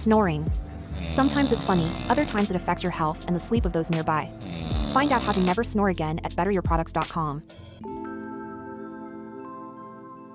Snoring. Sometimes it's funny, other times it affects your health and the sleep of those nearby. Find out how to never snore again at betteryourproducts.com.